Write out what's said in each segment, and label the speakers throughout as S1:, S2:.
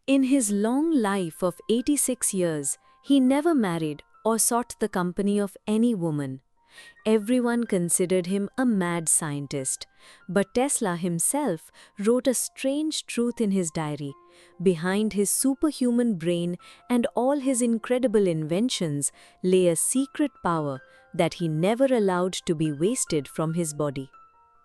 S1: In his long life of 86 years, he never married or sought the company of any woman. Everyone considered him a mad scientist, but Tesla himself wrote a strange truth in his diary. Behind his superhuman brain and all his incredible inventions lay a secret power that he never allowed to be wasted from his body.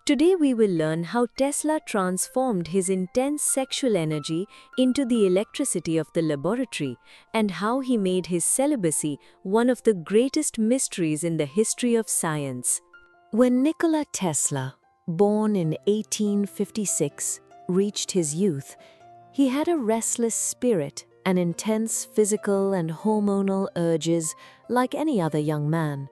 S1: Today we will learn how Tesla transformed his intense sexual energy into the electricity of the laboratory and how he made his celibacy one of the greatest mysteries in the history of science. When Nikola Tesla, born in 1856, reached his youth, he had a restless spirit and intense physical and hormonal urges like any other young man.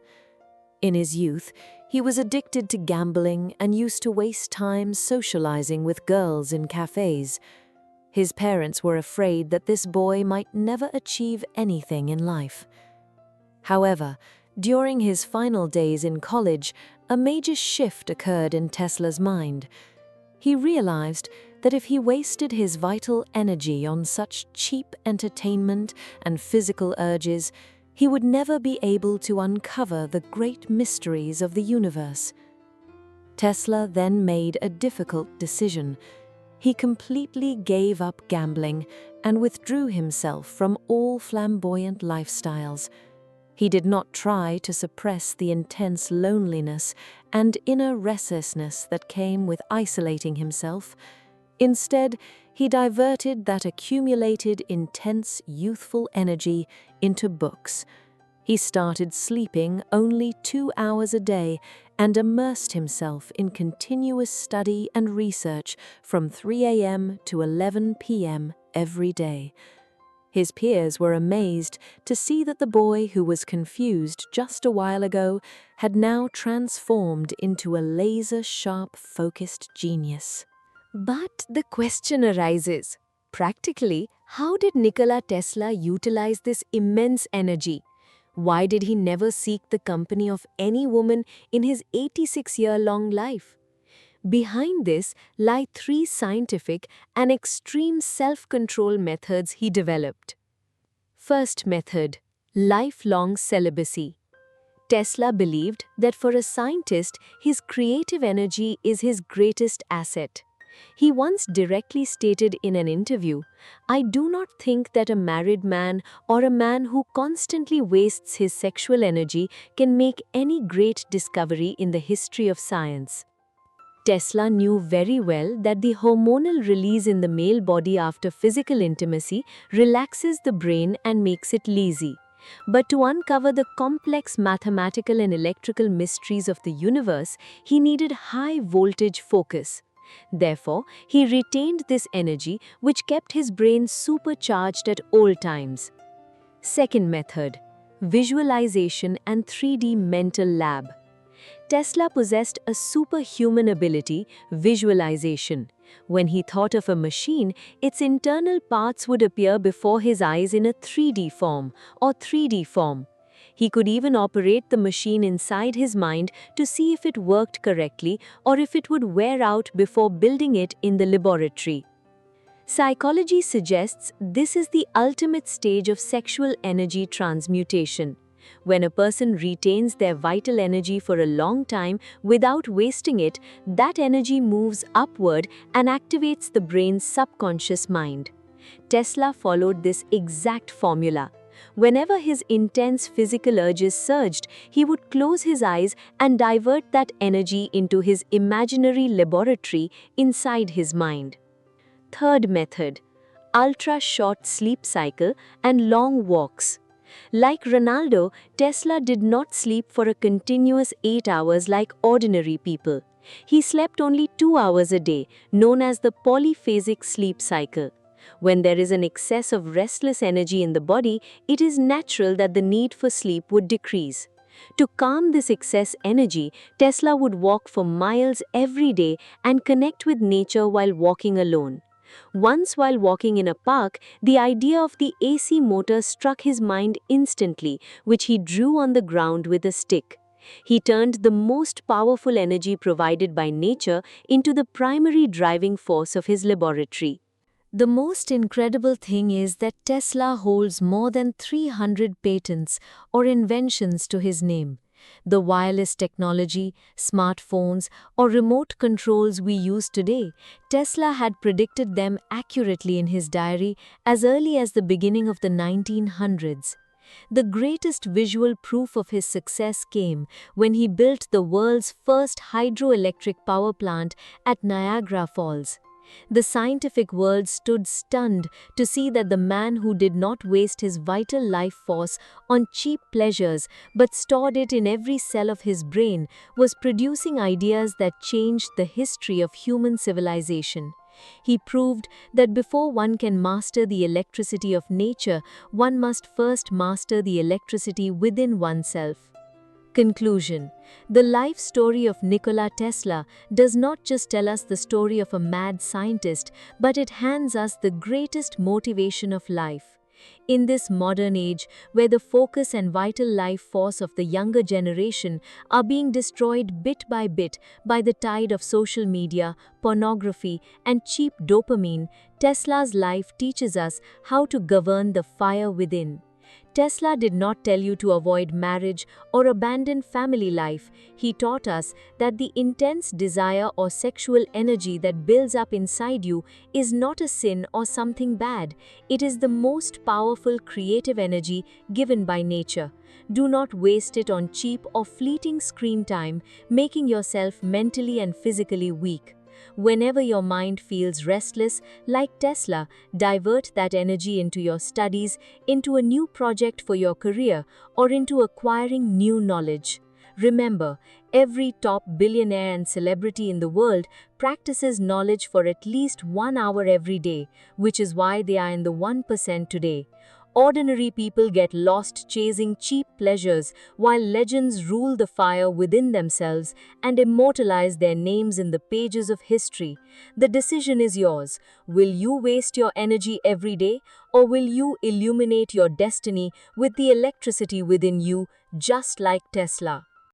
S1: In his youth, he was addicted to gambling and used to waste time socializing with girls in cafes. His parents were afraid that this boy might never achieve anything in life. However, during his final days in college, a major shift occurred in Tesla's mind. He realized that if he wasted his vital energy on such cheap entertainment and physical urges, he would never be able to uncover the great mysteries of the universe. Tesla then made a difficult decision. He completely gave up gambling and withdrew himself from all flamboyant lifestyles. He did not try to suppress the intense loneliness and inner restlessness that came with isolating himself. Instead, he diverted that accumulated intense youthful energy into books. He started sleeping only 2 hours a day and immersed himself in continuous study and research from 3 a.m. to 11 p.m. every day. His peers were amazed to see that the boy who was confused just a while ago had now transformed into a laser-sharp, focused genius. But the question arises, practically, how did Nikola Tesla utilize this immense energy? Why did he never seek the company of any woman in his 86-year-long life? Behind this lie 3 scientific and extreme self-control methods he developed. First method, lifelong celibacy. Tesla believed that for a scientist, his creative energy is his greatest asset. He once directly stated in an interview, "I do not think that a married man or a man who constantly wastes his sexual energy can make any great discovery in the history of science." Tesla knew very well that the hormonal release in the male body after physical intimacy relaxes the brain and makes it lazy. But to uncover the complex mathematical and electrical mysteries of the universe, he needed high-voltage focus. Therefore, he retained this energy which kept his brain supercharged at all times. Second method, visualization and 3D mental lab. Tesla possessed a superhuman ability, visualization. When he thought of a machine, its internal parts would appear before his eyes in a 3D form or 3D form. He could even operate the machine inside his mind to see if it worked correctly or if it would wear out before building it in the laboratory. Psychology suggests this is the ultimate stage of sexual energy transmutation. When a person retains their vital energy for a long time without wasting it, that energy moves upward and activates the brain's subconscious mind. Tesla followed this exact formula. Whenever his intense physical urges surged, he would close his eyes and divert that energy into his imaginary laboratory inside his mind. Third method, ultra-short sleep cycle and long walks. Like Ronaldo, Tesla did not sleep for a continuous 8 hours like ordinary people. He slept only 2 hours a day, known as the polyphasic sleep cycle. When there is an excess of restless energy in the body, it is natural that the need for sleep would decrease. To calm this excess energy, Tesla would walk for miles every day and connect with nature while walking alone. Once while walking in a park, the idea of the AC motor struck his mind instantly, which he drew on the ground with a stick. He turned the most powerful energy provided by nature into the primary driving force of his laboratory. The most incredible thing is that Tesla holds more than 300 patents or inventions to his name. The wireless technology, smartphones, or remote controls we use today, Tesla had predicted them accurately in his diary as early as the beginning of the 1900s. The greatest visual proof of his success came when he built the world's first hydroelectric power plant at Niagara Falls. The scientific world stood stunned to see that the man who did not waste his vital life force on cheap pleasures but stored it in every cell of his brain was producing ideas that changed the history of human civilization. He proved that before one can master the electricity of nature, one must first master the electricity within oneself. Conclusion. The life story of Nikola Tesla does not just tell us the story of a mad scientist, but it hands us the greatest motivation of life. In this modern age, where the focus and vital life force of the younger generation are being destroyed bit by bit by the tide of social media, pornography, and cheap dopamine, Tesla's life teaches us how to govern the fire within. Tesla did not tell you to avoid marriage or abandon family life. He taught us that the intense desire or sexual energy that builds up inside you is not a sin or something bad. It is the most powerful creative energy given by nature. Do not waste it on cheap or fleeting screen time, making yourself mentally and physically weak. Whenever your mind feels restless, like Tesla, divert that energy into your studies, into a new project for your career, or into acquiring new knowledge. Remember, every top billionaire and celebrity in the world practices knowledge for at least 1 hour every day, which is why they are in the 1% today. Ordinary people get lost chasing cheap pleasures, while legends rule the fire within themselves and immortalize their names in the pages of history. The decision is yours. Will you waste your energy every day, or will you illuminate your destiny with the electricity within you, just like Tesla?